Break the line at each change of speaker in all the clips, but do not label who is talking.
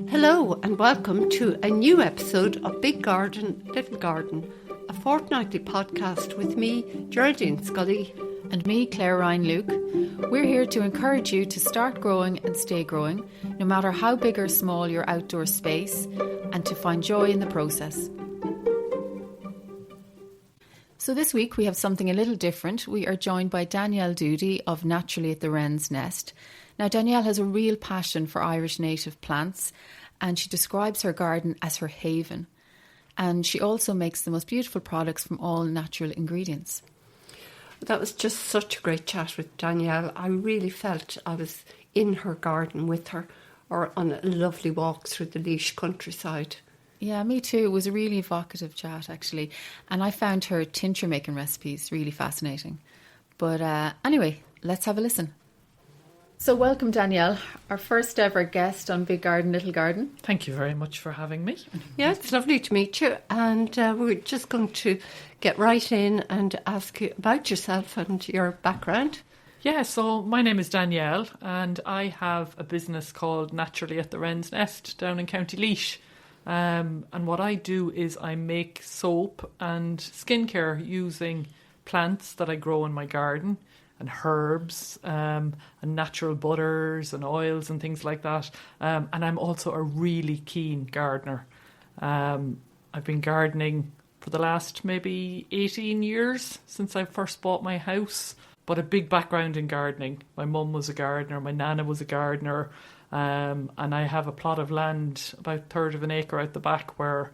Hello and welcome to a new episode of Big Garden, Little Garden, a fortnightly podcast with me, Geraldine Scully.
And me, Claire Luke. We're here to encourage you to start growing and stay growing, no matter how big or small your outdoor space, and to find joy in the process. So this week we have something a little different. We are joined by Danielle Doody of Naturally at the Wren's Nest. Now Danielle has a real passion for Irish native plants, and she describes her garden as her haven. And she also makes the most beautiful products from all natural ingredients.
That was just such a great chat with Danielle. I really felt I was in her garden with her, or on a lovely walk through the Laois countryside.
Yeah, me too. It was a really evocative chat, actually. And I found her tincture making recipes really fascinating. But anyway, let's have a listen. So welcome, Danielle, our first ever guest on Big Garden, Little Garden.
Thank you very much for having me.
Yeah, it's lovely to meet you. And we're just going to get right in and ask you about yourself and your background.
Yeah, so my name is Danielle and I have a business called Naturally at the Wren's Nest down in County Laois. And what I do is I make soap and skincare using plants that I grow in my garden, and herbs and natural butters and oils and things like that. And I'm also a really keen gardener. I've been gardening for the last maybe 18 years since I first bought my house, but a big background in gardening. My mum was a gardener, my nana was a gardener, and I have a plot of land, about a third of an acre out the back, where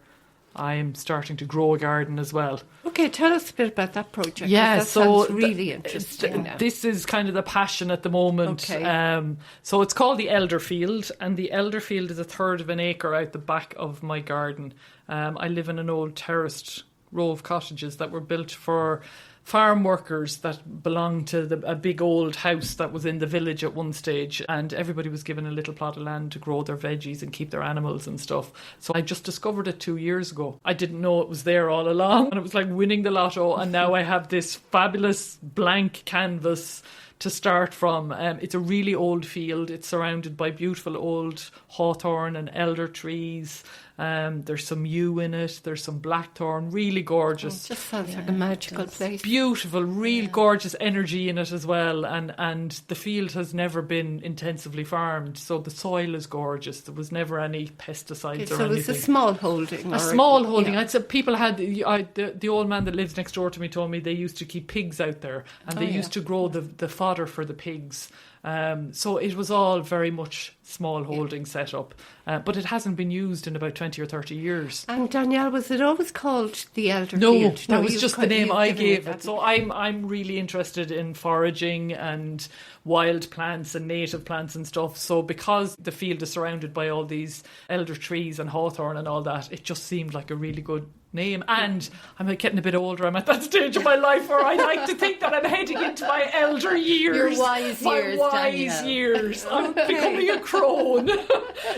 I'm starting to grow a garden as well.
Okay, tell us a bit about that project.
Yeah,
that
so
sounds really interesting.
This is kind of the passion at the moment.
Okay.
So it's called the Elder Field, and the Elder Field is a third of an acre out the back of my garden. I live in an old terraced row of cottages that were built for farm workers that belonged to a big old house that was in the village at one stage, and everybody was given a little plot of land to grow their veggies and keep their animals and stuff. So I just discovered it 2 years ago. I didn't know it was there all along, and it was like winning the lotto, and now I have this fabulous blank canvas to start from. It's a really old field. It's surrounded by beautiful old hawthorn and elder trees. There's some yew in it. There's some blackthorn. Really gorgeous.
It just sounds like a magical place.
Beautiful, real gorgeous energy in it as well. And the field has never been intensively farmed, so the soil is gorgeous. There was never any pesticides or anything.
So it's a small holding.
A small holding. I'd say people had, the old man that lives next door to me told me they used to keep pigs out there, and they used to grow the fodder for the pigs. So it was all very much small holding set up, but it hasn't been used in about 20 or 30 years.
And Danielle, was it always called the Elder
No,
Field?
that was just the name I gave it. So I'm really interested in foraging and wild plants and native plants and stuff. So because the field is surrounded by all these elder trees and hawthorn and all that, it just seemed like a really good name. And I'm like getting a bit older. I'm at that stage of my life where I like to think that I'm heading into my elder years.
Your wise years,
wise years. I'm becoming a crone.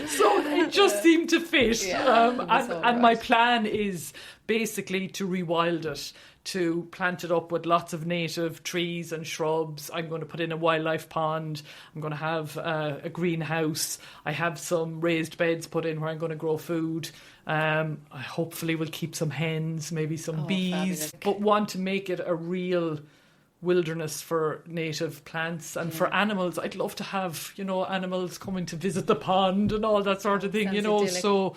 So it just seemed to fit. And my plan is basically to rewild it, to plant it up with lots of native trees and shrubs. I'm going to put in a wildlife pond. I'm going to have a greenhouse. I have some raised beds put in where I'm going to grow food. I hopefully will keep some hens, maybe some bees,
fabulous.
but want to make it a real wilderness for native plants and for animals. I'd love to have, animals coming to visit the pond and all that sort of thing,
idyllic.
So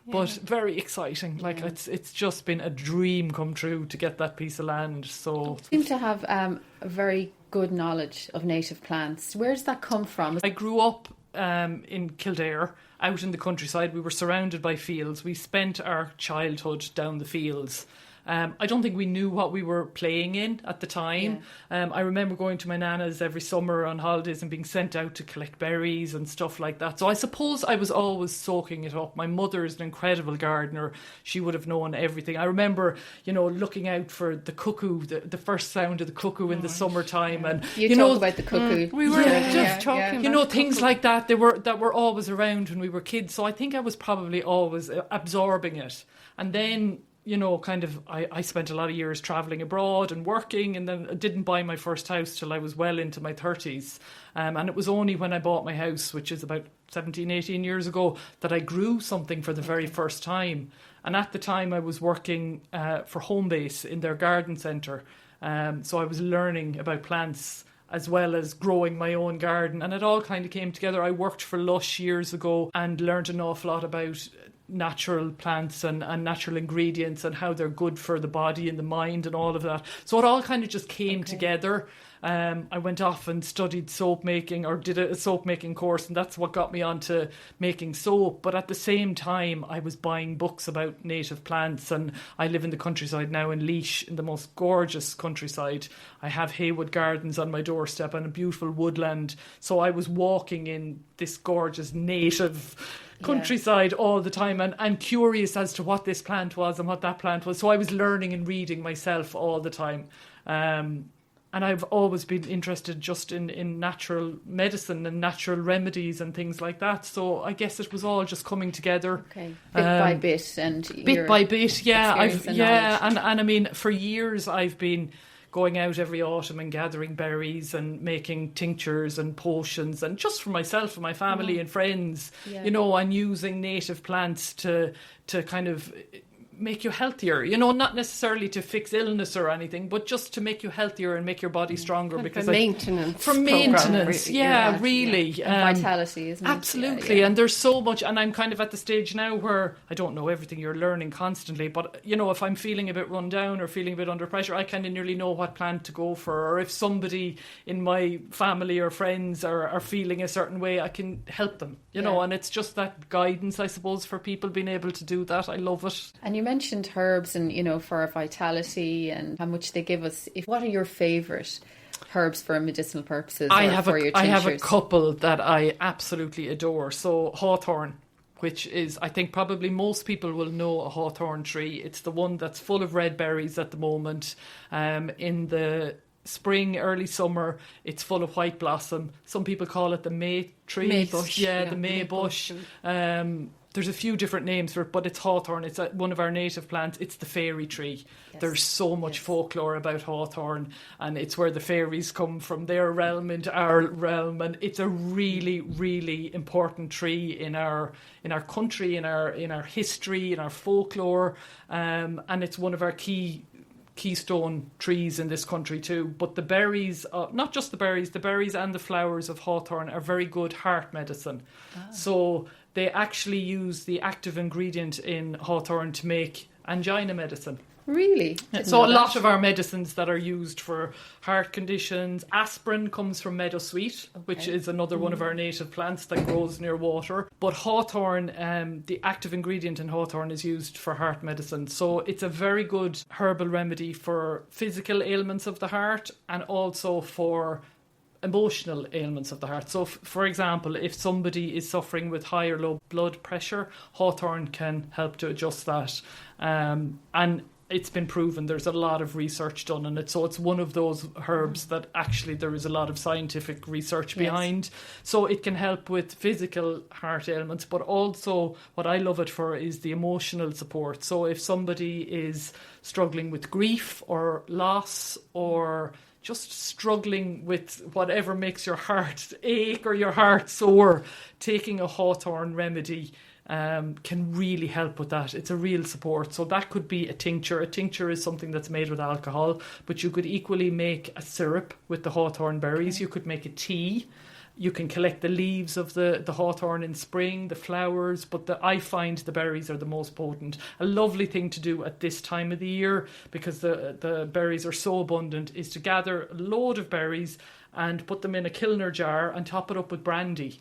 but very exciting. Like it's just been a dream come true to get that piece of land. So
You seem to have a very good knowledge of native plants. Where does that come from?
I grew up in Kildare, out in the countryside. We were surrounded by fields. We spent our childhood down the fields. I don't think we knew what we were playing in at the time. I remember going to my nana's every summer on holidays and being sent out to collect berries and stuff like that. So I suppose I was always soaking it up. My mother is an incredible gardener. She would have known everything. I remember, looking out for the cuckoo, the first sound of the cuckoo in the summertime. And
you talk about the cuckoo.
We were just talking about
things like that. That were always around when we were kids. So I think I was probably always absorbing it. And then I spent a lot of years traveling abroad and working, and then I didn't buy my first house till I was well into my 30s. And it was only when I bought my house, which is about 17, 18 years ago, that I grew something for the very first time. And at the time I was working for Homebase in their garden centre. So I was learning about plants as well as growing my own garden. And it all kind of came together. I worked for Lush years ago and learned an awful lot about natural plants and natural ingredients and how they're good for the body and the mind and all of that. So it all kind of just came together. I went off and studied soap making, or did a soap making course, and that's what got me onto making soap. But at the same time, I was buying books about native plants, and I live in the countryside now in Laois, in the most gorgeous countryside. I have Haywood Gardens on my doorstep and a beautiful woodland. So I was walking in this gorgeous native countryside all the time, and I'm curious as to what this plant was and what that plant was. So I was learning and reading myself all the time. And I've always been interested just in natural medicine and natural remedies and things like that. So I guess it was all just coming together.
Okay, bit by bit, and
bit by bit. Yeah,
and
I mean, for years I've been going out every autumn and gathering berries and making tinctures and potions, and just for myself and my family and friends, and using native plants to kind of make you healthier, not necessarily to fix illness or anything, but just to make you healthier and make your body stronger. Because
for maintenance.
Really.
Vitality, isn't it?
Absolutely. And there's so much, and I'm kind of at the stage now where I don't know everything. You're learning constantly, but if I'm feeling a bit run down or feeling a bit under pressure, I kind of nearly know what plant to go for. Or if somebody in my family or friends are feeling a certain way, I can help them, and it's just that guidance, I suppose, for people being able to do that. I love it.
And you mentioned herbs and, for our vitality and how much they give us. What are your favourite herbs for medicinal purposes?
I have a couple that I absolutely adore. So hawthorn, which is, I think probably most people will know a hawthorn tree. It's the one that's full of red berries at the moment. In the spring, early summer, it's full of white blossom. Some people call it the May tree.
Maybush.
The Maybush. There's a few different names for it, but it's hawthorn. It's one of our native plants. It's the fairy tree. Yes. There's so much folklore about hawthorn, and it's where the fairies come from their realm into our realm, and it's a really, really important tree in our country, in our history, in our folklore, and it's one of our keystone trees in this country too. But the berries, not just the berries and the flowers of hawthorn are very good heart medicine. So they actually use the active ingredient in hawthorn to make angina medicine.
Really?
So a lot of our medicines that are used for heart conditions, aspirin comes from meadowsweet, which is another one of our native plants that grows near water. But hawthorn, the active ingredient in hawthorn is used for heart medicine. So it's a very good herbal remedy for physical ailments of the heart and also for emotional ailments of the heart. So for example, if somebody is suffering with high or low blood pressure, hawthorn can help to adjust that. And it's been proven. There's a lot of research done on it. So it's one of those herbs that actually there is a lot of scientific research behind. So it can help with physical heart ailments, but also what I love it for is the emotional support. So if somebody is struggling with grief or loss or just struggling with whatever makes your heart ache or your heart sore, taking a hawthorn remedy can really help with that. It's a real support. So that could be a tincture. A tincture is something that's made with alcohol, but you could equally make a syrup with the hawthorn berries. You could make a tea. You can collect the leaves of the hawthorn in spring, the flowers, but I find the berries are the most potent. A lovely thing to do at this time of the year, because the berries are so abundant, is to gather a load of berries and put them in a Kilner jar and top it up with brandy.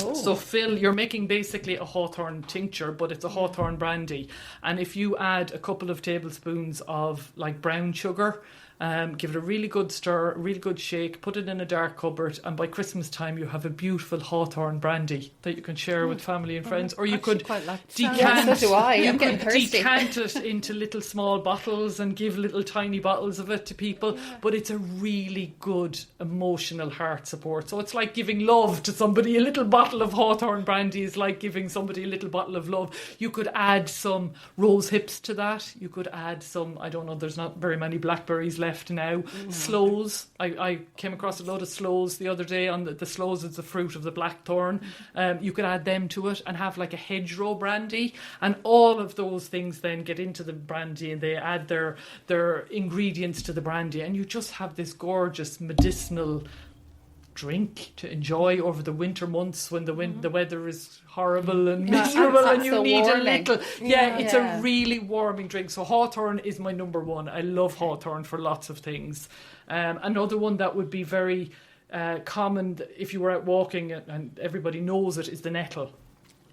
Oh. So you're making basically a hawthorn tincture, but it's a hawthorn brandy. And if you add a couple of tablespoons of like brown sugar Give it a really good stir, a really good shake, put it in a dark cupboard, and by Christmas time you have a beautiful hawthorn brandy that you can share with family and friends. Or you could decant,
so do I.
you
I'm getting
could
thirsty.
decant it into little small bottles and give little tiny bottles of it to people. But it's a really good emotional heart support. So it's like giving love to somebody. A little bottle of hawthorn brandy is like giving somebody a little bottle of love. You could add some rose hips to that. You could add some, I don't know, there's not very many blackberries left now. Sloes. I came across a load of sloes the other day. On the sloes is the fruit of the blackthorn. You could add them to it and have like a hedgerow brandy, and all of those things then get into the brandy and they add their ingredients to the brandy, and you just have this gorgeous medicinal drink to enjoy over the winter months when the weather is horrible and miserable and you
so
need
warming.
a little it's a really warming drink. So hawthorn is my number one. I love hawthorn for lots of things. Another one that would be very common if you were out walking and everybody knows it is the nettle.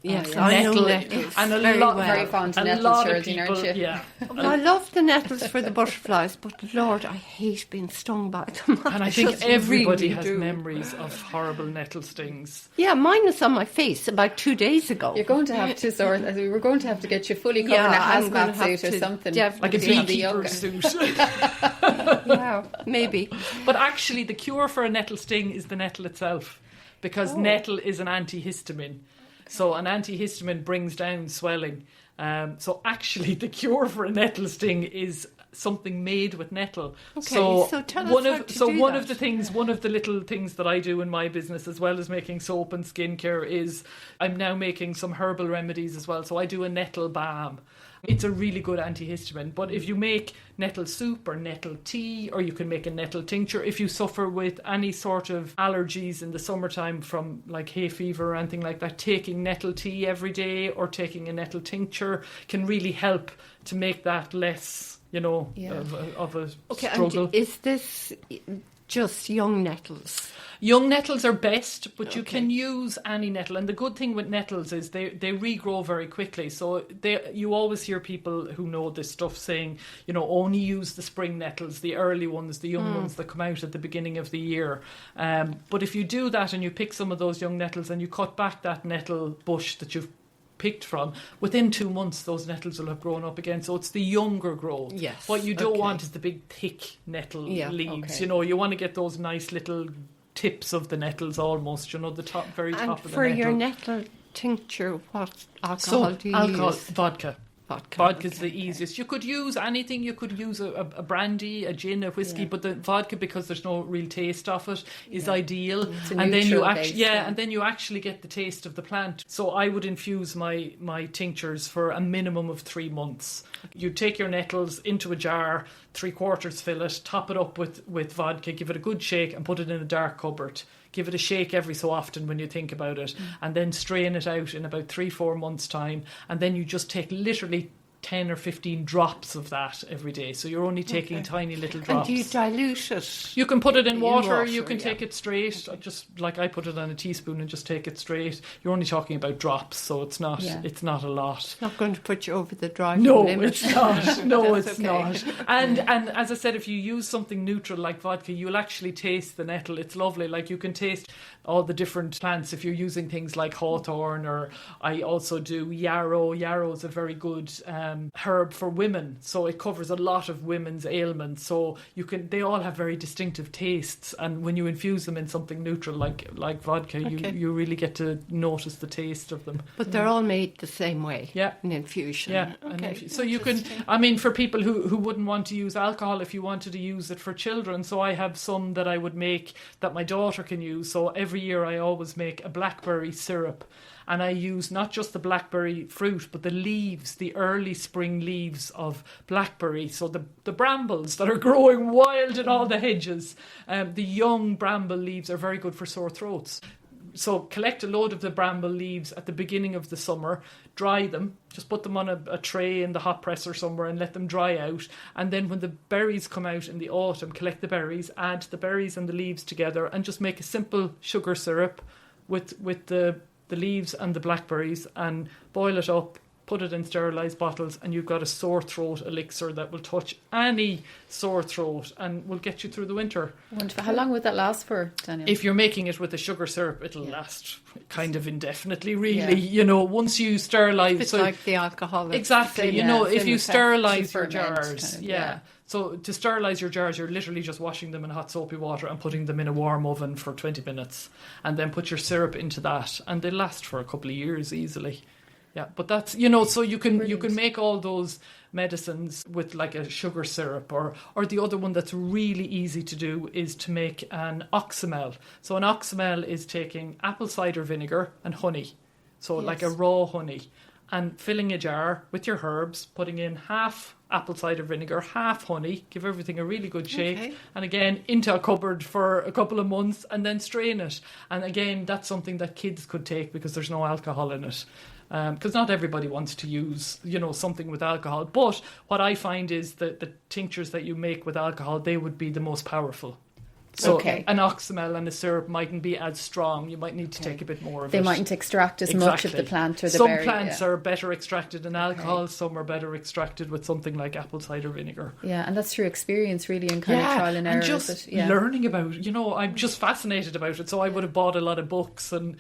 Yes, I know nettles
and
very fond of nettles, Geraldine, aren't you?
Yeah.
Well, I love the nettles for the butterflies, but Lord, I hate being stung by them.
And I think everybody
really
has
do.
memories of horrible nettle stings.
Yeah, mine was on my face about 2 days ago.
You're going to have to we're going to have to get you fully covered in a
I'm gonna
hazmat
have
suit or
to
something.
Like a
to have the
beekeeper
yoga.
suit.
Yeah, maybe.
But actually the cure for a nettle sting is the nettle itself, because nettle is an antihistamine. So an antihistamine brings down swelling. So actually the cure for a nettle sting is something made with nettle.
Okay,
so
tell us
one
how
of
to
so
do
one
that.
of the things, one of the little things that I do in my business, as well as making soap and skincare, is I'm now making some herbal remedies as well. So I do a nettle balm. It's a really good antihistamine. But if you make nettle soup or nettle tea, or you can make a nettle tincture, if you suffer with any sort of allergies in the summertime from like hay fever or anything like that, taking nettle tea every day or taking a nettle tincture can really help to make that less, of a struggle.
And is this just young nettles?
Young nettles are best, but you can use any nettle. And the good thing with nettles is they regrow very quickly. So you always hear people who know this stuff saying, only use the spring nettles, the early ones, the young ones that come out at the beginning of the year. But if you do that and you pick some of those young nettles and you cut back that nettle bush that you've picked from, within 2 months those nettles will have grown up again. So it's the younger growth.
Yes.
What you don't want is the big thick nettle leaves. You want to get those nice little tips of the nettles almost, the top, very
And
top of the nettle.
for your nettle tincture, what alcohol do you use?
Vodka.
Vodka.
Vodka's the easiest. You could use anything. You could use a brandy, a gin, a whiskey, but the vodka, because there's no real taste of it, is ideal.
It's a
And then you
neutral
actually,
base,
and then you actually get the taste of the plant. So I would infuse my tinctures for a minimum of 3 months. You take your nettles into a jar, 3/4 fill it, top it up with vodka, give it a good shake, and put it in a dark cupboard. Give it a shake every so often when you think about it, and then strain it out in about 3-4 months' time, and then you just take literally 10 or 15 drops of that every day. So you're only taking tiny little drops.
And do you dilute it?
You can put it in water,
water,
you can
yeah.
take it straight, just like I put it on a teaspoon and just take it straight. You're only talking about drops, so it's not a lot.
Not going to put you over the driving
No,
limit.
it's not. No,
That's
it's
okay.
not. And as I said, if you use something neutral like vodka, you'll actually taste the nettle. It's lovely. Like you can taste all the different plants if you're using things like hawthorn, or I also do yarrow. Yarrow is a very good herb for women, so it covers a lot of women's ailments. So they all have very distinctive tastes, and when you infuse them in something neutral like vodka, you really get to notice the taste of them.
But they're all made the same way.
Yeah.
An infusion.
Yeah,
Okay.
so you can, I mean, for people who wouldn't want to use alcohol, if you wanted to use it for children, so I have some that I would make that my daughter can use. So every year I always make a blackberry syrup, and I use not just the blackberry fruit, but the leaves, the early spring leaves of blackberry. So the brambles that are growing wild in all the hedges, the young bramble leaves are very good for sore throats. So collect a load of the bramble leaves at the beginning of the summer, dry them, just put them on a tray in the hot press or somewhere and let them dry out. And then when the berries come out in the autumn, collect the berries, add the berries and the leaves together, and just make a simple sugar syrup with the leaves and the blackberries, and boil it up put it in sterilised bottles, and you've got a sore throat elixir that will touch any sore throat and will get you through the winter.
Wonderful. How long would that last for, Daniel?
If you're making it with a sugar syrup, it'll last kind of indefinitely, really.
Yeah.
You know, once you sterilise...
It's like the alcohol.
Exactly. You know, if you sterilise your jars...
kind of,
So to sterilise your jars, you're literally just washing them in hot soapy water and putting them in a warm oven for 20 minutes. And then put your syrup into that. And they last for a couple of years easily. Yeah, but that's, you know, so you can make all those medicines with like a sugar syrup, or the other one that's really easy to do is to make an oxymel. So an oxymel is taking apple cider vinegar and honey, so like a raw honey, and filling a jar with your herbs, putting in half apple cider vinegar, half honey, give everything a really good shake, and again into a cupboard for a couple of months, and then strain it. And again, that's something that kids could take because there's no alcohol in it. Because not everybody wants to use, you know, something with alcohol. But what I find is that the tinctures that you make with alcohol, they would be the most powerful. So an oxymel and a syrup mightn't be as strong. You might need to take a bit more of it.
They mightn't extract as much of the plant or the
berry.
Some
plants are better extracted in alcohol. Some are better extracted with something like apple cider vinegar.
Yeah, and that's through experience, really, and kind of trial and error.
And just learning about it. You know, I'm just fascinated about it. So I would have bought a lot of books, and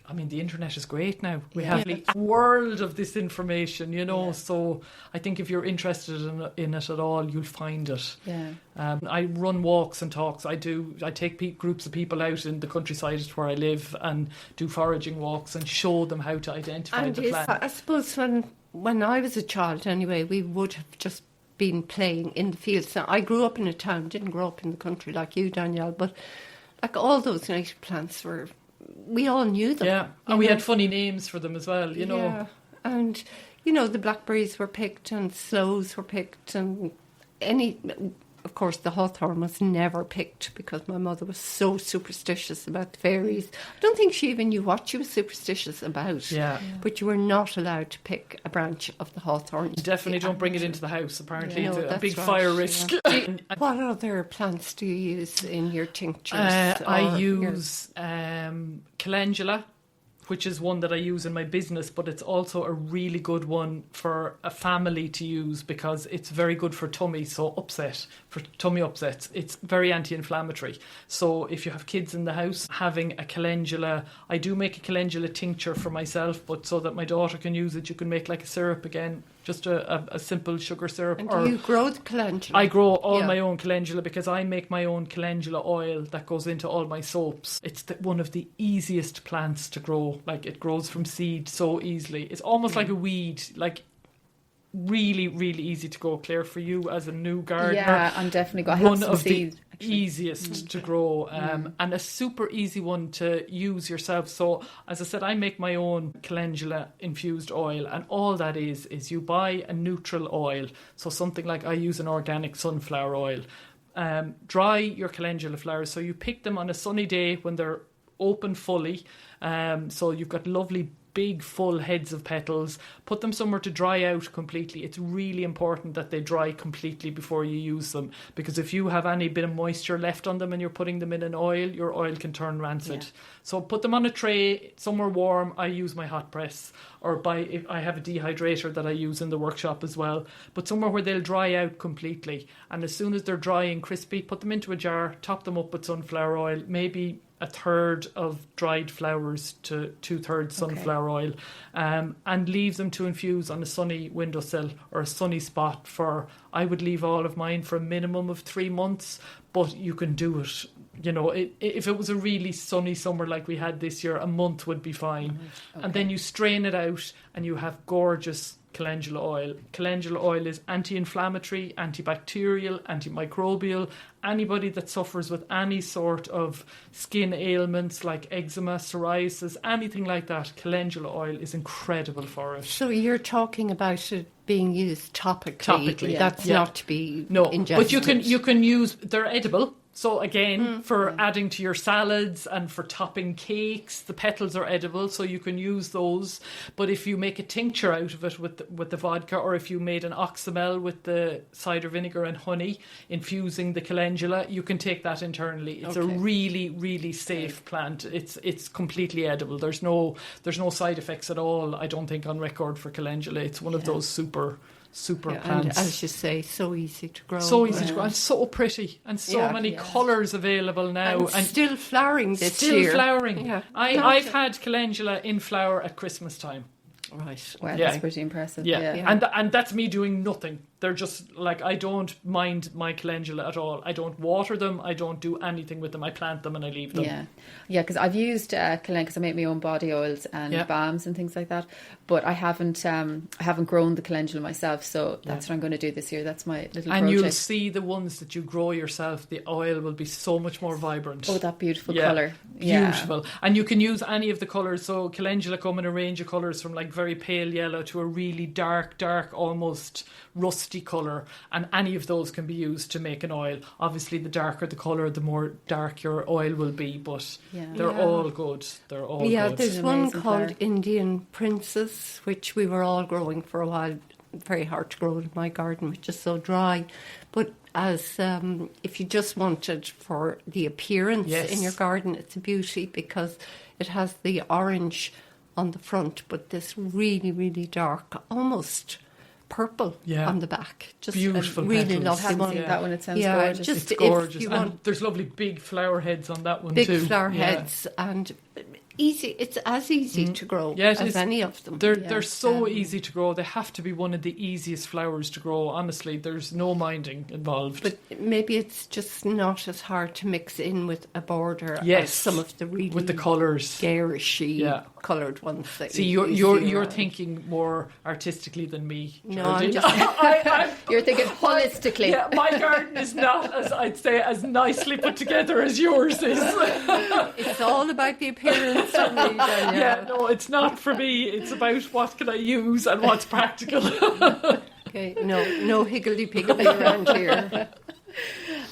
I mean, the internet is great now. We have a world of this information, you know, so I think if you're interested in it at all, you'll find it.
Yeah.
I run walks and talks. I take groups of people out in the countryside where I live and do foraging walks and show them how to identify the plant.
I suppose when I was a child anyway, we would have just been playing in the fields. Now, I grew up in a town, didn't grow up in the country like you, Danielle, but like all those native plants we all knew them.
Yeah, and we had funny names for them as well, you know.
Yeah, and, you know, the blackberries were picked and sloes were picked, and of course, the hawthorn was never picked because my mother was so superstitious about the fairies. I don't think she even knew what she was superstitious about.
Yeah.
But you were not allowed to pick a branch of the hawthorn.
You definitely don't bring it into the house, apparently. It's a big fire risk. Yeah.
What other plants do you use in your tinctures?
I use calendula, which is one that I use in my business, but it's also a really good one for a family to use because it's very good for tummy upsets. It's very anti-inflammatory. So if you have kids in the house, having a calendula, I do make a calendula tincture for myself, but so that my daughter can use it, you can make like a syrup again, just a simple sugar syrup.
And do you grow the calendula?
I grow all my own calendula because I make my own calendula oil that goes into all my soaps. It's one of the easiest plants to grow. Like, it grows from seed so easily. It's almost like a weed, like really, really easy to grow. Claire, for you as a new gardener,
yeah, I'm definitely got
one of the easiest to grow, and a super easy one to use yourself. So, as I said, I make my own calendula infused oil, and all that is you buy a neutral oil. So something like I use an organic sunflower oil. Dry your calendula flowers, so you pick them on a sunny day when they're open fully, so you've got lovely big full heads of petals. Put them somewhere to dry out completely. It's really important that they dry completely before you use them, because if you have any bit of moisture left on them and you're putting them in an oil, your oil can turn rancid. So put them on a tray somewhere warm. I use my hot press, or I have a dehydrator that I use in the workshop as well, but somewhere where they'll dry out completely. And as soon as they're dry and crispy, put them into a jar, top them up with sunflower oil, maybe a third of dried flowers to 2/3 sunflower oil, and leave them to infuse on a sunny windowsill or a sunny spot for, I would leave all of mine for a minimum of 3 months, but you can do it. You know, if it was a really sunny summer like we had this year, a month would be fine. And then you strain it out and you have gorgeous calendula oil. Calendula oil is anti-inflammatory, antibacterial, antimicrobial. Anybody that suffers with any sort of skin ailments like eczema, psoriasis, anything like that, calendula oil is incredible for it.
So you're talking about it being used topically. That's not to be ingested.
But you can use, they're edible. So again, for adding to your salads and for topping cakes, the petals are edible, so you can use those. But if you make a tincture out of it with the vodka, or if you made an oxymel with the cider vinegar and honey, infusing the calendula, you can take that internally. It's a really, really safe plant. It's completely edible. There's no side effects at all, I don't think, on record for calendula. It's one of those super plants.
And as you say, so easy to grow.
So easy to grow, and so pretty, and so many colours available now.
And still flowering this year.
Still flowering.
Yeah.
I've had calendula in flower at Christmas time.
Right.
Wow, that's pretty impressive.
Yeah. And that's me doing nothing. They're just like, I don't mind my calendula at all. I don't water them. I don't do anything with them. I plant them and I leave them.
Yeah, because I've used calendula because I make my own body oils and balms and things like that. But I haven't grown the calendula myself, so that's what I'm going to do this year. That's my little project.
And you'll see the ones that you grow yourself, the oil will be so much more vibrant.
Oh, that beautiful colour.
Beautiful. And you can use any of the colours. So calendula come in a range of colours from like very pale yellow to a really dark, almost rusty colour, and any of those can be used to make an oil. Obviously the darker the colour, the more dark your oil will be, but they're all good. They're all good.
There's one called Indian Princess, which we were all growing for a while. Very hard to grow in my garden, which is so dry. But as if you just wanted for the appearance in your garden, it's a beauty because it has the orange on the front, but this really, really dark, almost purple on the back. Just
beautiful,
really
petals.
lovely one.
That one, it sounds gorgeous.
It's gorgeous. And there's lovely big flower heads on that one
too.
Big
flower heads and easy. It's as easy to grow as any of them.
They're so easy to grow. They have to be one of the easiest flowers to grow. Honestly, there's no minding involved.
But maybe it's just not as hard to mix in with a border as some of the really
with the colours,
garishy coloured ones.
See, you're thinking more artistically than me.
No,
you're thinking holistically.
Yeah, my garden is not, as I'd say, as nicely put together as yours is.
It's all about the appearance. For me,
yeah, no, it's not for me. It's about what can I use and what's practical.
Okay,
no higgledy-piggledy around here.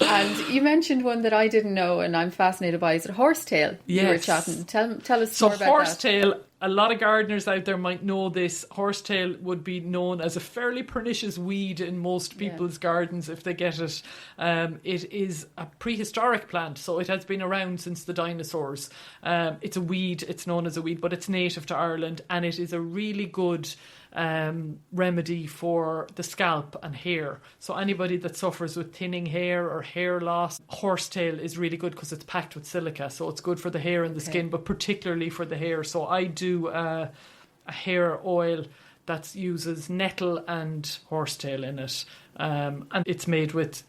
And you mentioned one that I didn't know and I'm fascinated by. Is it horsetail?
Yes.
You were chatting. Tell us more about that.
So horsetail, a lot of gardeners out there might know this. Horsetail would be known as a fairly pernicious weed in most people's gardens if they get it. It is a prehistoric plant, so it has been around since the dinosaurs. It's a weed, it's known as a weed, but it's native to Ireland, and it is a really good remedy for the scalp and hair. So anybody that suffers with thinning hair or hair loss, horsetail is really good because it's packed with silica, so it's good for the hair and the skin, but particularly for the hair. So I do a hair oil that uses nettle and horsetail in it, and it's made with,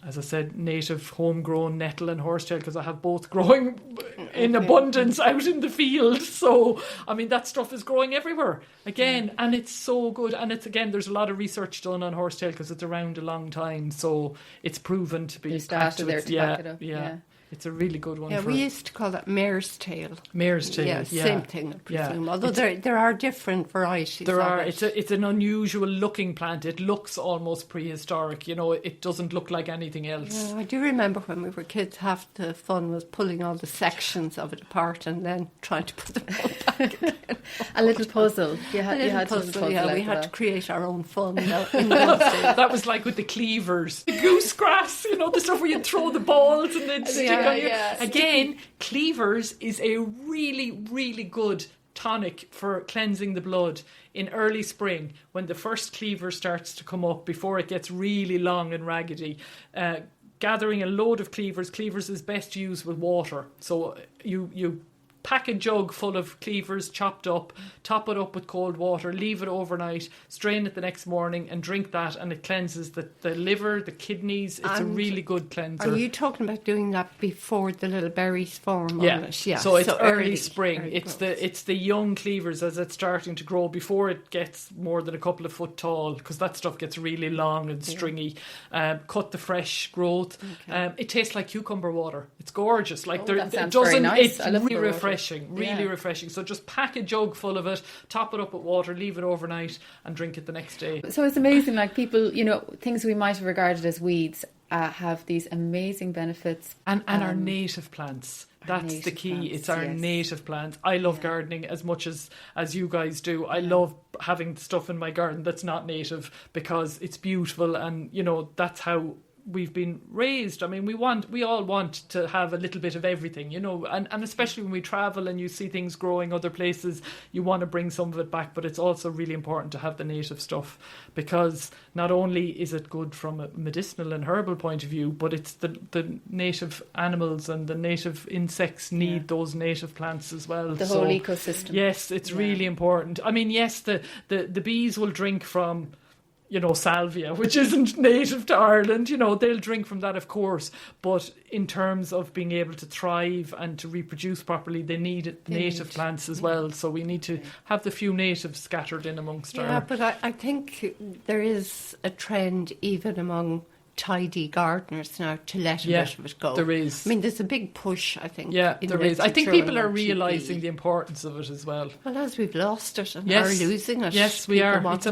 as I said, native homegrown nettle and horsetail, because I have both growing in abundance out in the field. So, I mean, that stuff is growing everywhere again, and it's so good. And it's, again, there's a lot of research done on horsetail because it's around a long time, so it's proven to be.
There's data there to back it up.
Yeah. It's a really good one.
Yeah, we used to call that mare's tail.
Mare's tail, yeah.
Same thing, I presume. Although there are different varieties.
There are. It's an unusual looking plant. It looks almost prehistoric. You know, it doesn't look like anything else.
Yeah, I do remember when we were kids, half the fun was pulling all the sections of it apart and then trying to put them all back again.
A little puzzle. You had a puzzle.
Yeah, we had to create our own fun in those days.
That was like with the cleavers, the goosegrass. You know, the stuff where you throw the balls and then stick. Again, cleavers is a really, really good tonic for cleansing the blood in early spring when the first cleaver starts to come up before it gets really long and raggedy. Gathering a load of cleavers is best used with water. So you pack a jug full of cleavers chopped up, top it up with cold water, leave it overnight, strain it the next morning and drink that, and it cleanses the liver, the kidneys. It's a really good cleanser.
Are you talking about doing that before the little berries form on it? Yeah.
So it's early spring. It's the young cleavers as it's starting to grow before it gets more than a couple of foot tall, because that stuff gets really long and stringy. Cut the fresh growth. Okay. It tastes like cucumber water. It's gorgeous. Like
that sounds very nice.
It's really refreshing. So just pack a jug full of it, top it up with water, leave it overnight and drink it the next day.
So it's amazing, like people, you know, things we might have regarded as weeds, have these amazing benefits.
And our native plants. That's the key.
Plants,
it's our
yes.
native plants. I love gardening as much as you guys do. I love having stuff in my garden that's not native because it's beautiful, and that's how we've been raised. I mean, we all want to have a little bit of everything, and especially when we travel and you see things growing other places, you want to bring some of it back, but it's also really important to have the native stuff because not only is it good from a medicinal and herbal point of view, but it's the native animals and the native insects need those native plants as well.
The whole ecosystem.
Yes, it's really important. I mean, yes, the bees will drink from salvia, which isn't native to Ireland, they'll drink from that, of course. But in terms of being able to thrive and to reproduce properly, they need native plants as well. So we need to have the few natives scattered in amongst our...
Yeah, but I think there is a trend even among tidy gardeners now to let a bit of it go.
There is.
I mean, there's a big push, I think.
Yeah, there is. I think people are realising the importance of it as well.
Well, as we've lost it and are losing it.
Yes, we are. It's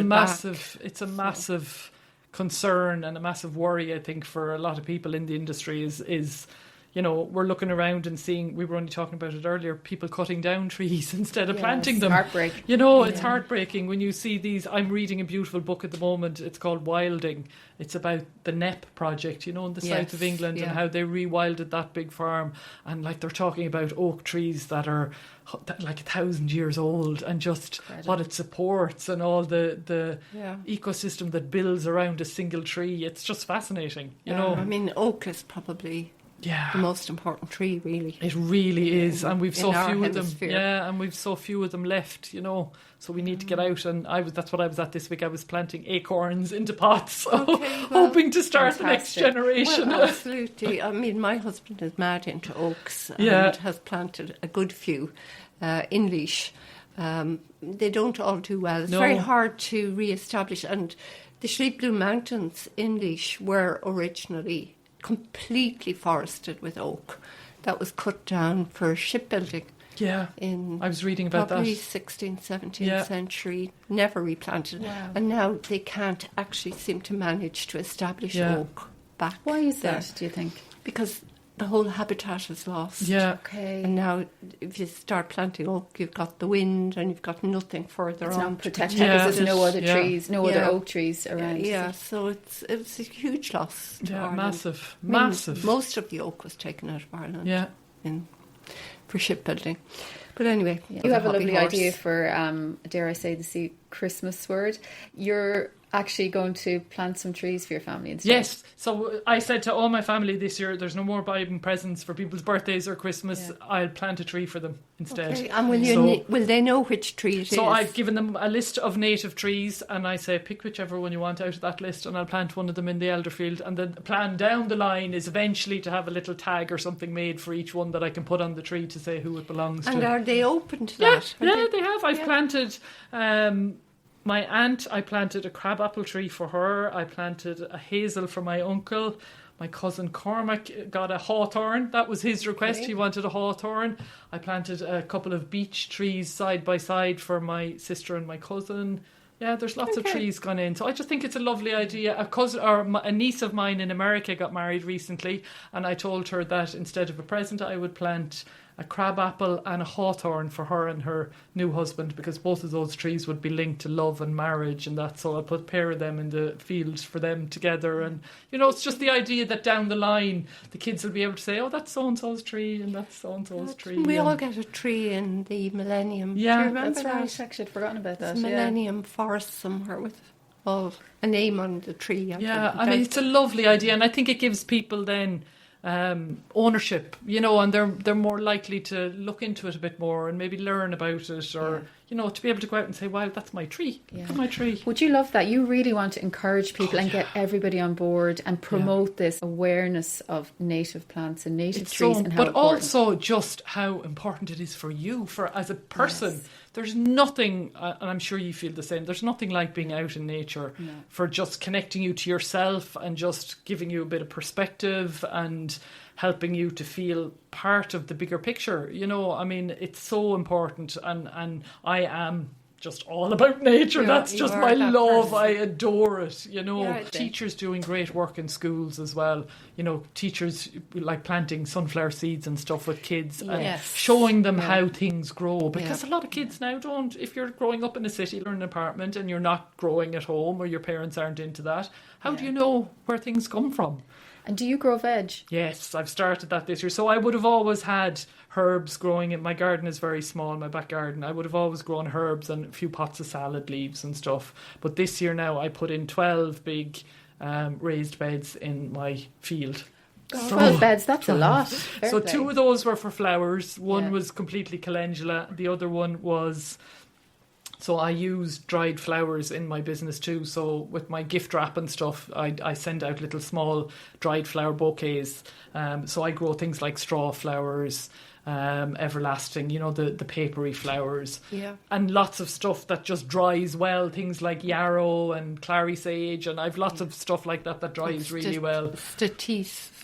a
massive
concern and a massive worry, I think, for a lot of people in the industry is we're looking around and seeing, we were only talking about it earlier, people cutting down trees instead of planting them.
Heartbreak.
It's heartbreaking when you see these. I'm reading a beautiful book at the moment. It's called Wilding. It's about the NEP project, in the south of England and how they rewilded that big farm. And they're talking about oak trees that are like 1,000 years old and just what it supports and all the ecosystem that builds around a single tree. It's just fascinating,
I mean, oak is probably... the most important tree, really.
It really is, and we've so few of them.
Hemisphere.
Yeah, and we've so few of them left, So we need to get out, and that's what I was at this week. I was planting acorns into pots, hoping to start the next generation.
Well, absolutely. I mean, my husband is mad into oaks and has planted a good few in Laois. They don't all do well. It's very hard to re-establish, and the Sleep Blue Mountains in Laois were originally completely forested with oak that was cut down for shipbuilding.
Yeah, I was reading about
probably
that.
16th, 17th century, never replanted.
Wow.
And now they can't actually seem to manage to establish oak back.
Why is
there.
that, do you think?
Because the whole habitat is lost.
Yeah.
Okay.
And now if you start planting oak, you've got the wind and you've got nothing further
it's
on.
Not protected because there's no other trees, no other oak trees around.
Yeah, so it's a huge loss to Ireland.
Massive.
Most of the oak was taken out of Ireland.
Yeah.
For shipbuilding. But anyway,
you have a lovely idea for, dare I say, the Christmas word. You're actually going to plant some trees for your family instead.
Yes, so I said to all my family this year, there's no more buying presents for people's birthdays or Christmas. I'll plant a tree for them instead.
Okay. And will they know which tree it is?
So I've given them a list of native trees and I say pick whichever one you want out of that list and I'll plant one of them in the Elderfield, and the plan down the line is eventually to have a little tag or something made for each one that I can put on the tree to say who it belongs to.
And are they open to that?
Yeah, they have. I've planted... my aunt, I planted a crabapple tree for her. I planted a hazel for my uncle. My cousin Cormac got a hawthorn. That was his request. He wanted a hawthorn. I planted a couple of beech trees side by side for my sister and my cousin. Yeah, there's lots of trees gone in. So I just think it's a lovely idea. A niece of mine in America got married recently, and I told her that instead of a present, I would plant a crabapple and a hawthorn for her and her new husband, because both of those trees would be linked to love and marriage and that. So I'll put a pair of them in the field for them together. And, it's just the idea that down the line, the kids will be able to say, oh, that's so-and-so's tree and that's so-and-so's tree.
We all get a tree in the Millennium.
Yeah,
do you remember
that's
that?
right. Actually, I'd forgotten about that.
It's Millennium Forest somewhere with a name on the tree.
I mean, it's a lovely idea, and I think it gives people then ownership, and they're more likely to look into it a bit more and maybe learn about it, or to be able to go out and say, wow, that's my tree. That's my tree.
Would you love that? You really want to encourage people and get everybody on board and promote this awareness of native plants and native trees, and how
but also just how important it is for you, for as a person. Yes. There's nothing, and I'm sure you feel the same, there's nothing like being out in nature for just connecting you to yourself and just giving you a bit of perspective and helping you to feel part of the bigger picture. I mean, it's so important, and I am just all about nature. That's just my love. I adore it. Teachers doing great work in schools as well. Teachers like planting sunflower seeds and stuff with kids and showing them how things grow. Because a lot of kids now don't, if you're growing up in a city or an apartment and you're not growing at home or your parents aren't into that, how do you know where things come from?
And do you grow veg?
Yes, I've started that this year. So I would have always had herbs growing in my garden. Is very small, my back garden. I would have always grown herbs and a few pots of salad leaves and stuff. But this year now I put in 12 big raised beds in my field.
12 beds, that's a lot.
So 2 of those were for flowers. One was completely calendula. The other one was... So I use dried flowers in my business too. So with my gift wrap and stuff, I send out little small dried flower bouquets. So I grow things like straw flowers, everlasting, the papery flowers. Yeah. And lots of stuff that just dries well, things like yarrow and clary sage. And I've lots of stuff like that dries really well.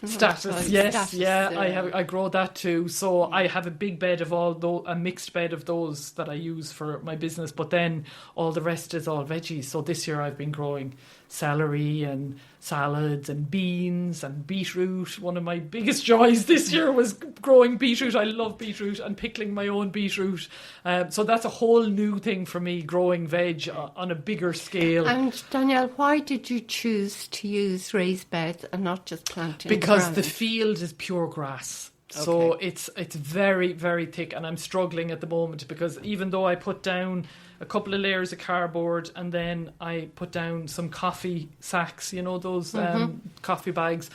Status,
yes, I grow that too. So I have a big bed of a mixed bed of those that I use for my business. But then all the rest is all veggies. So this year I've been growing celery and salads and beans and beetroot. One of my biggest joys this year was growing beetroot. I love beetroot and pickling my own beetroot. So that's a whole new thing for me, growing veg on a bigger scale.
And Danielle, why did you choose to use raised beds and not just planting?
Because the field is pure grass. So it's very, very thick, and I'm struggling at the moment because even though I put down a couple of layers of cardboard and then I put down some coffee sacks, those coffee bags,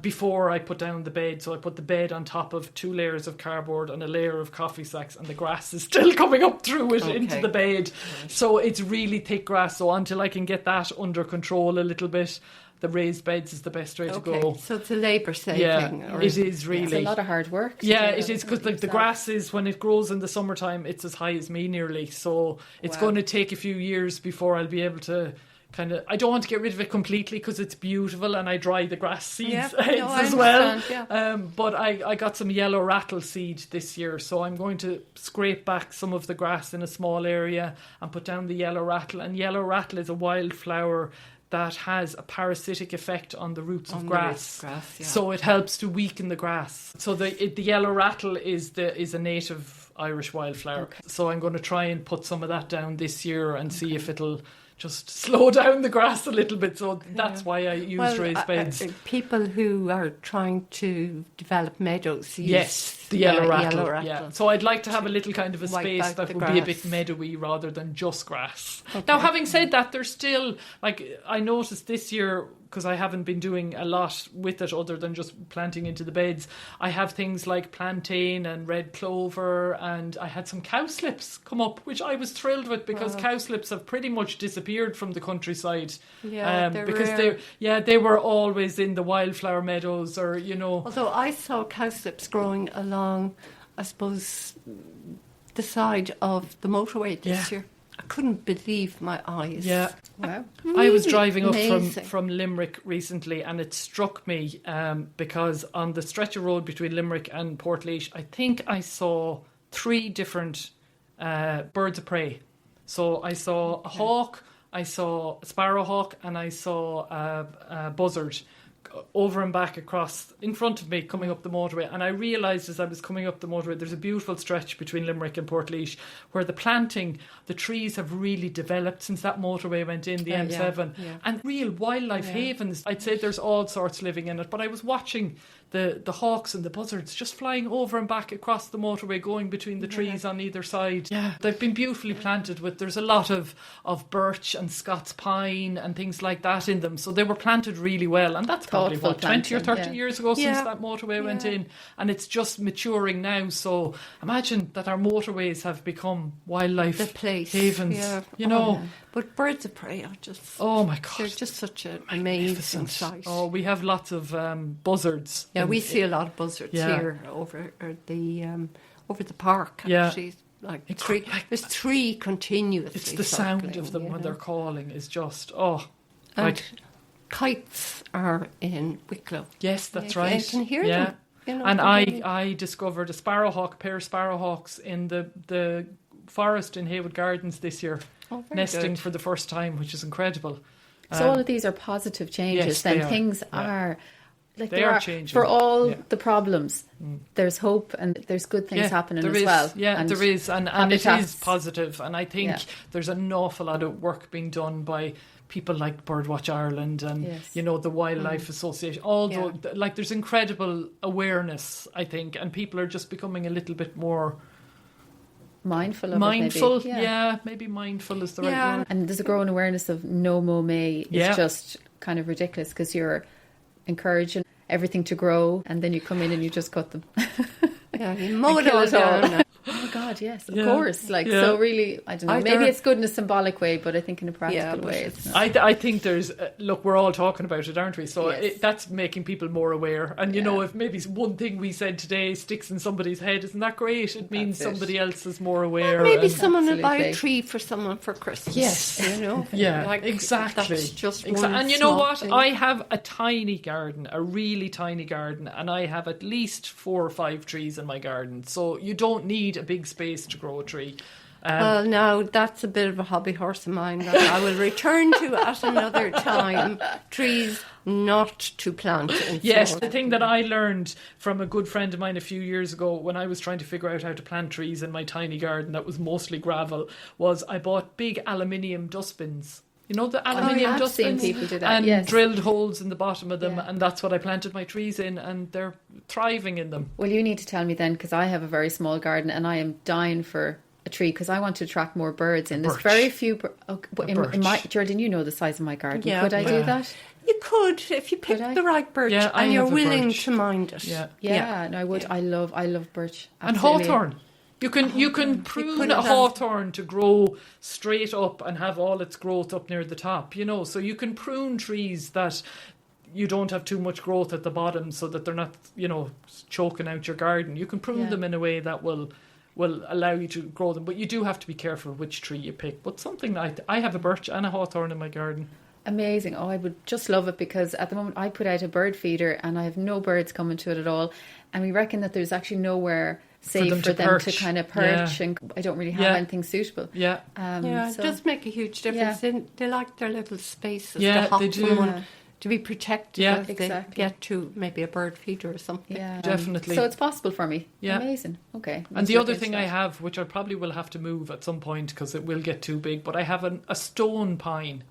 before I put down the bed. So I put the bed on top of 2 layers of cardboard and a layer of coffee sacks, and the grass is still coming up through it into the bed. So it's really thick grass. So until I can get that under control a little bit, the raised beds is the best way to go.
So it's a labour saving.
Yeah, it is really.
It's a lot of hard work.
Yeah, it is, because the grass is, when it grows in the summertime, it's as high as me nearly. So it's going to take a few years before I'll be able to I don't want to get rid of it completely because it's beautiful, and I dry the grass seeds as well. Yeah. But I got some yellow rattle seed this year, so I'm going to scrape back some of the grass in a small area and put down the yellow rattle. And yellow rattle is a wildflower that has a parasitic effect on the roots of grass. So it helps to weaken the grass. So the yellow rattle is a native Irish wildflower. So I'm going to try and put some of that down this year and see if it'll just slow down the grass a little bit. So that's why I use raised beds.
People who are trying to develop meadows use
the yellow rattle. Yeah. So I'd like to have a little kind of a space that would be a bit meadowy rather than just grass. Now, having said that, there's still, I noticed this year, because I haven't been doing a lot with it other than just planting into the beds, I have things like plantain and red clover, and I had some cowslips come up, which I was thrilled with, because cowslips have pretty much disappeared from the countryside.
Yeah,
because they were always in the wildflower meadows, or
Although I saw cowslips growing along, I suppose, the side of the motorway this year. I couldn't believe my eyes.
Yeah.
Wow.
Really I was driving up from Limerick recently, and it struck me because on the stretch of road between Limerick and Portlaoise, I think I saw 3 different birds of prey. So I saw a hawk, I saw a sparrowhawk, and I saw a buzzard over and back across in front of me coming up the motorway. And I realised as I was coming up the motorway, there's a beautiful stretch between Limerick and Portlaoise where the trees have really developed since that motorway went in, the M7, and real wildlife havens. I'd say there's all sorts living in it, but I was watching the hawks and the buzzards just flying over and back across the motorway, going between the trees on either side. Yeah, they've been beautifully planted with, there's a lot of birch and Scots pine and things like that in them. So they were planted really well, and that's probably 20 or 30 years ago since that motorway went in, and it's just maturing now. So imagine that our motorways have become wildlife havens.
But birds of prey are just,
oh my God,
they're just such an amazing sight.
Oh, we have lots of buzzards.
Yeah, we see a lot of buzzards here over the park. Actually, there's 3 continuously.
It's the sound of them when they're calling is just
kites are in Wicklow.
Yes, that's right.
You can hear them.
And I discovered a pair of sparrowhawks in the forest in Haywood Gardens this year, nesting for the first time, which is incredible.
So all of these are positive changes.
Yes,
then
they are.
things are like
they are changing
for all the problems. There's hope and there's good things happening as well.
Yeah,
and
there is, and it is positive. And I think there's an awful lot of work being done by people like Birdwatch Ireland and the Wildlife Association. Although like there's incredible awareness, I think, and people are just becoming a little bit more
mindful of
mindful.
It maybe.
Maybe mindful is the right word.
And there's a growing awareness of no mow May. It's just kind of ridiculous because you're encouraging everything to grow and then you come in and you just cut them.
You mow it all down.
Oh my God, yes, of course. Like so, really, I don't know. Maybe it's good in a symbolic way, but I think in a practical way, it's not.
I think there's look, we're all talking about it, aren't we? So that's making people more aware. And you know, if maybe one thing we said today sticks in somebody's head, isn't that great? It means somebody else is more aware.
Well, maybe someone will buy a tree for someone for Christmas.
Yes,
you know.
Like, exactly.
That's just
and you know what? Thing. I have a tiny garden, a really tiny garden, and I have at least 4 or 5 trees in my garden. So you don't need a big space to grow a tree.
Well, now that's a bit of a hobby horse of mine that I will return to at another time. Trees not to plant.
Yes, the thing that I learned from a good friend of mine a few years ago when I was trying to figure out how to plant trees in my tiny garden that was mostly gravel was I bought big aluminium dustbins. You know, the aluminium dustbins,
people do that,
and drilled holes in the bottom of them, and that's what I planted my trees in, and they're thriving in them.
Well, you need to tell me then, because I have a very small garden and I am dying for a tree because I want to attract more birds in. There's very few. In my Geraldine, you know the size of my garden. Could I do that?
You could if you pick the right birch and you're willing to mind it.
No, I would. I love birch. Absolutely.
And hawthorn. You can prune a hawthorn to grow straight up and have all its growth up near the top, you know. So you can prune trees that you don't have too much growth at the bottom so that they're not, you know, choking out your garden. You can prune them in a way that will allow you to grow them. But you do have to be careful which tree you pick. But something like I have a birch and a hawthorn in my garden.
Amazing. Oh, I would just love it because at the moment I put out a bird feeder and I have no birds coming to it at all. And we reckon that there's actually nowhere safe for them to kind of perch, and I don't really have anything suitable.
It does make a huge difference. They like their little spaces.
They do.
To be protected as they get to maybe a bird feeder or something.
Definitely.
So it's possible for me.
Yeah.
Amazing. Okay.
And the other thing I have, which I probably will have to move at some point because it will get too big, but I have a stone pine.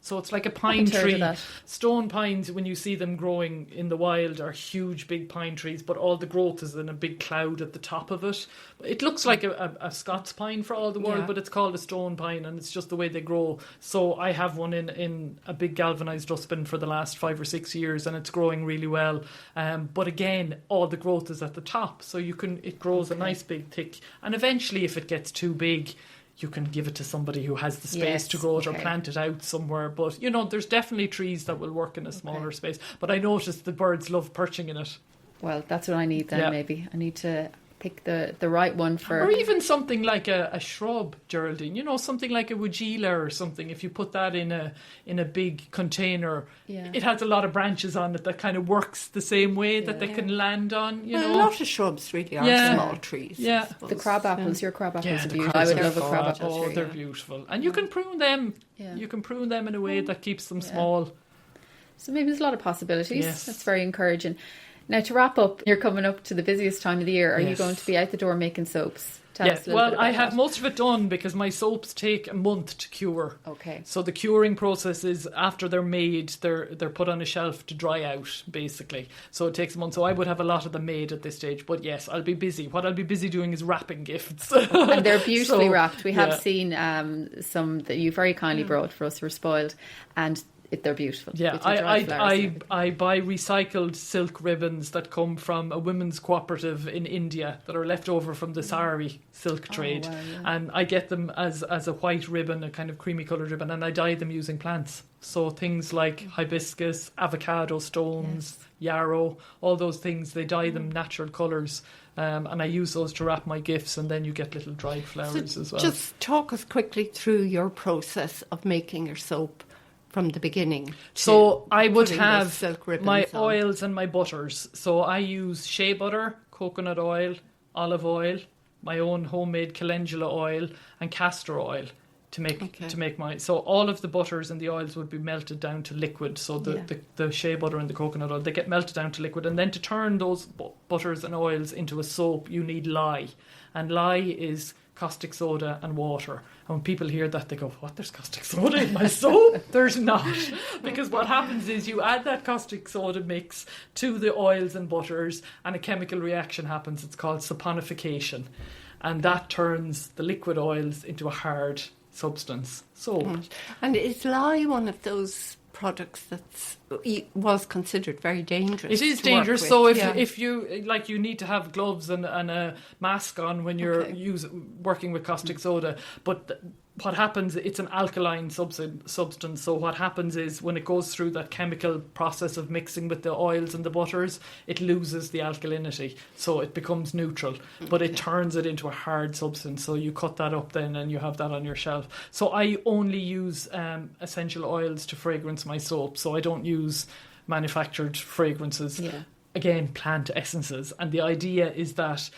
So it's like a pine tree. Stone pines, when you see them growing in the wild, are huge, big pine trees, but all the growth is in a big cloud at the top of it. It looks like a Scots pine for all the world, but it's called a stone pine, and it's just the way they grow. So I have one in a big galvanised dustbin for the last 5 or 6 years, and it's growing really well. But again, all the growth is at the top, so it grows a nice big thick. And eventually, if it gets too big, you can give it to somebody who has the space to grow it or plant it out somewhere. But, you know, there's definitely trees that will work in a smaller space. But I noticed the birds love perching in it.
Well, that's what I need then, maybe. I need to pick the right one for...
Or even something like a shrub, Geraldine. You know, something like a weigela or something. If you put that in a big container, it has a lot of branches on it that kind of works the same way that they can land on, you know.
A lot of shrubs really are small trees.
Yeah. The crab apples, your crab apples are beautiful.
I
would love a crab apple tree.
Oh, they're beautiful. And you can prune them. Yeah. You can prune them in a way that keeps them small.
So maybe there's a lot of possibilities.
Yes.
That's very encouraging. Now, to wrap up, you're coming up to the busiest time of the year. Are you going to be out the door making soaps? Tell us a little bit about
I have most of it done because my soaps take a month to cure.
Okay.
So the curing process is after they're made, they're put on a shelf to dry out, basically. So it takes a month. So I would have a lot of them made at this stage. But yes, I'll be busy. What I'll be busy doing is wrapping gifts.
And they're beautifully wrapped. We have seen some that you very kindly brought for us. Were spoiled. And they're beautiful.
Yeah, I buy recycled silk ribbons that come from a women's cooperative in India that are left over from the sari silk trade. And I get them as a white ribbon, a kind of creamy coloured ribbon, and I dye them using plants. So things like hibiscus, avocado stones, yarrow, all those things, they dye them natural colours. And I use those to wrap my gifts, and then you get little dried flowers as well.
Just talk us quickly through your process of making your soap. From the beginning.
So I would have my oils and my butters. So I use shea butter, coconut oil, olive oil, my own homemade calendula oil and castor oil to make my. So all of the butters and the oils would be melted down to liquid. So the shea butter and the coconut oil, they get melted down to liquid. And then to turn those butters and oils into a soap, you need lye. And lye is caustic soda and water. And when people hear that, they go, what, there's caustic soda in my soap? There's not. Because what happens is you add that caustic soda mix to the oils and butters, and a chemical reaction happens. It's called saponification. And that turns the liquid oils into a hard substance. Soap.
And is lye one of those products that was considered very dangerous?
It is dangerous. So if you like, you need to have gloves and a mask on when you're working with caustic soda. But what happens, it's an alkaline substance. So what happens is when it goes through that chemical process of mixing with the oils and the butters, it loses the alkalinity. So it becomes neutral, but it turns it into a hard substance. So you cut that up then and you have that on your shelf. So I only use essential oils to fragrance my soap. So I don't use manufactured fragrances. Yeah. Again, plant essences. And the idea is that,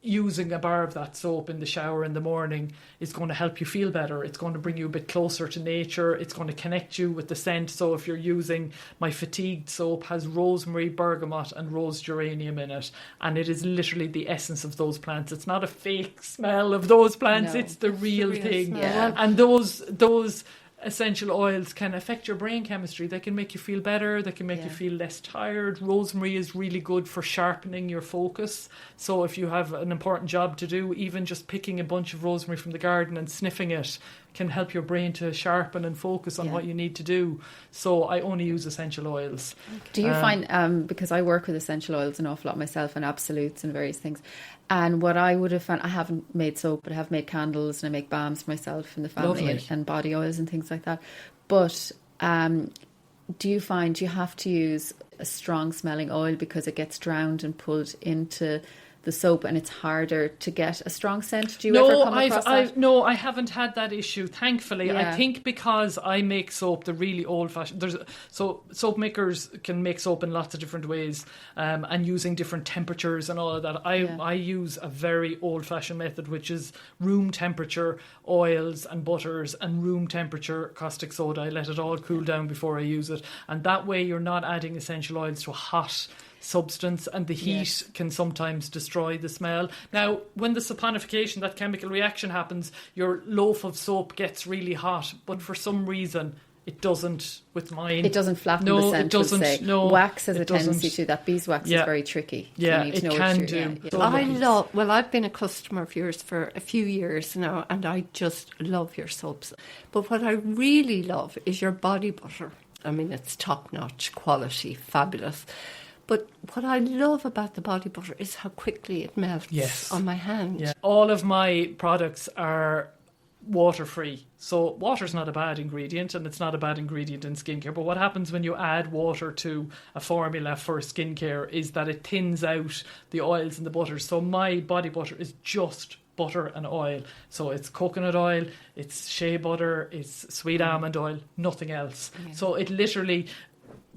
using a bar of that soap in the shower in the morning is going to help you feel better. It's going to bring you a bit closer to nature. It's going to connect you with the scent. So if you're using my fatigued soap, has rosemary, bergamot and rose geranium in it. And it is literally the essence of those plants. It's not a fake smell of those plants. No, it's the real thing.
Yeah.
And those essential oils can affect your brain chemistry. They can make you feel better. They can make you feel less tired. Rosemary is really good for sharpening your focus. So if you have an important job to do, even just picking a bunch of rosemary from the garden and sniffing it can help your brain to sharpen and focus on what you need to do. So I only use essential oils.
Do you find, because I work with essential oils an awful lot myself and absolutes and various things, and what I would have found, I haven't made soap, but I have made candles and I make balms for myself and the family and body oils and things like that. But do you find you have to use a strong smelling oil because it gets drowned and pulled into the soap and it's harder to get a strong scent? Do you ever come across that?
No, I haven't had that issue, thankfully. I think because I make soap the really old-fashioned... So soap makers can make soap in lots of different ways and using different temperatures and all of that. I use a very old-fashioned method, which is room temperature oils and butters and room temperature caustic soda. I let it all cool down before I use it. And that way you're not adding essential oils to a hot substance, and the heat can sometimes destroy the smell. Now, when the saponification, that chemical reaction happens, your loaf of soap gets really hot, but for some reason it doesn't with mine.
It doesn't flatten the scent,
it doesn't.
Say.
No,
wax has a tendency to. That beeswax is very tricky.
Yeah,
you need to know
it can do.
Well, I've been a customer of yours for a few years now, and I just love your soaps. But what I really love is your body butter. I mean, it's top-notch quality, fabulous. But what I love about the body butter is how quickly it melts on my hand.
Yeah. All of my products are water-free. So water's not a bad ingredient, and it's not a bad ingredient in skincare. But what happens when you add water to a formula for skincare is that it thins out the oils and the butters. So my body butter is just butter and oil. So it's coconut oil, it's shea butter, it's sweet almond oil, nothing else. Yeah. So it literally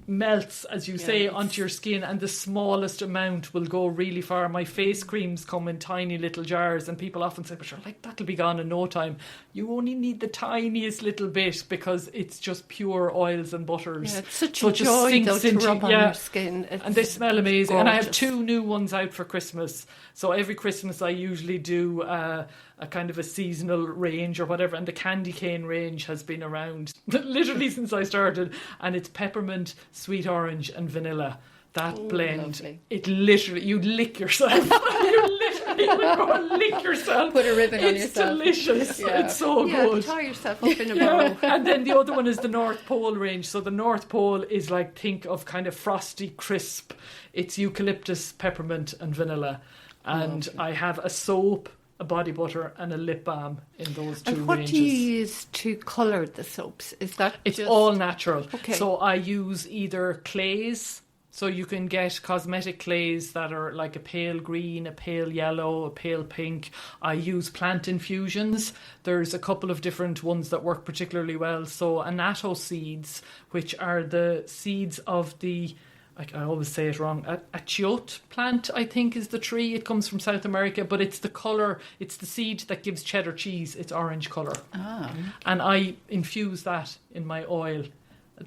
melts, as you say, onto your skin, and the smallest amount will go really far. My face creams come in tiny little jars, and people often say, but you're like, that'll be gone in no time. You only need the tiniest little bit because it's just pure oils and butters.
Yeah, it's such a joy though to rub on your skin.
And they smell amazing.
Gorgeous.
And I have 2 new ones out for Christmas. So every Christmas I usually do a kind of a seasonal range or whatever, and the candy cane range has been around literally since I started, and it's peppermint, sweet orange and vanilla. That blend, lovely. It literally, you'd lick yourself. You literally would go and lick yourself.
Put a ribbon on yourself.
It's delicious. Yeah. It's so good.
Tie yourself up in a bow.
And then the other one is the North Pole range. So the North Pole is like, think of kind of frosty crisp. It's eucalyptus, peppermint and vanilla. And I have a soap, a body butter and a lip balm in those 2 ranges.
And what do you use to colour the soaps? Is that
It's all natural. Okay. So I use either clays. So you can get cosmetic clays that are like a pale green, a pale yellow, a pale pink. I use plant infusions. There's a couple of different ones that work particularly well. So annatto seeds, which are the seeds of the... I always say it wrong. A chiote plant, I think, is the tree. It comes from South America, but it's the colour, it's the seed that gives cheddar cheese. It's orange colour. And I infuse that in my oil,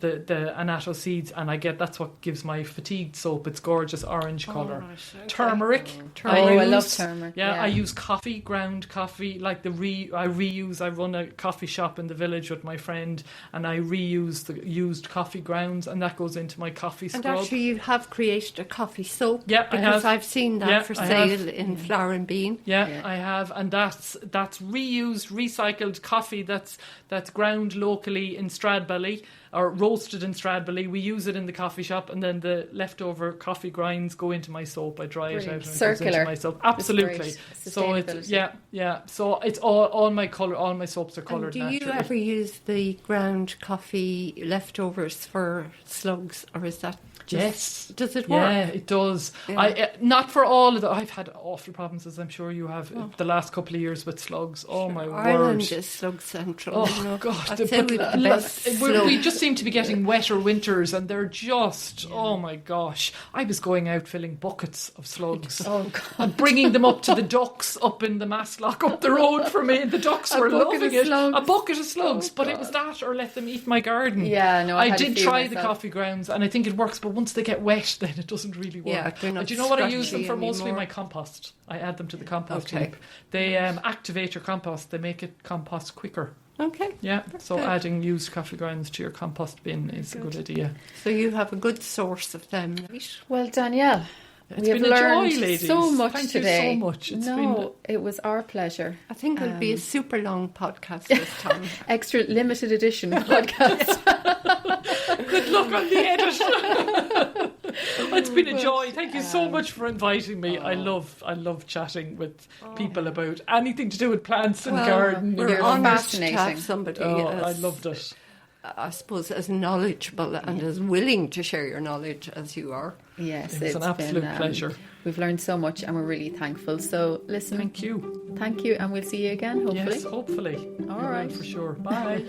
the annatto seeds, and that's what gives my fatigued soap. It's gorgeous orange colour.
Right, okay.
Turmeric.
I love turmeric.
Yeah, I use coffee, ground coffee, like I reuse. I run a coffee shop in the village with my friend, and I reuse the used coffee grounds, and that goes into my coffee scrub.
And actually, you have created a coffee soap.
Yeah, I
because
have.
I've seen that
Yeah,
for
I
sale
have.
in Flour and Bean.
Yeah, I have, and that's reused, recycled coffee that's ground locally in Stradbally or roasted in Stradbally. We use it in the coffee shop, and then the leftover coffee grinds go into my soap. I dry it out and it goes into my soap. Absolutely. So it's So it's all my colour. All my soaps are coloured
naturally. Do you ever use the ground coffee leftovers for slugs, or is that?
Yes.
Does it work?
Yeah, it does.
Yeah.
Not for all of the. I've had awful problems, as I'm sure you have, the last couple of years with slugs. Oh my
Ireland
word!
is slug central.
Oh God!
We
We just seem to be getting wetter winters, and they're just. Oh my gosh! I was going out filling buckets of slugs.
Oh God!
And bringing them up to the ducks up in the Masslock up the road for me. And the ducks were loving it. A bucket of slugs, but it was that or let them eat my garden.
Yeah, no,
I did try the coffee grounds, and I think it works, but once they get wet, then it doesn't really work.
Yeah, they're not.
Do you know what I use them for?
anymore.
Mostly my compost. I add them to the compost
Okay.
heap. They activate your compost. They make it compost quicker.
Okay.
Yeah, so
Okay.
adding used coffee grounds to your compost bin is a good idea.
So you have a good source of them, right?
Well, Danielle,
It's
we have
been a
learned
joy, ladies.
so much
Thank
today.
you so much.
It was our pleasure.
I think it'll be a super long podcast this time.
Extra limited edition podcast.
Good luck on the edit. It's been a joy. Thank you so much for inviting me. I love chatting with people about anything to do with plants and gardening.
We're
You're
honoured to
fascinating.
have somebody
I loved it.
I suppose as knowledgeable and as willing to share your knowledge as you are.
Yes,
It was an
it's
absolute
been,
pleasure.
We've learned so much, and we're really thankful. So, listen,
Thank you.
thank you, and we'll see you again. Hopefully,
Yes, hopefully.
All
We will
right.
for sure. Bye.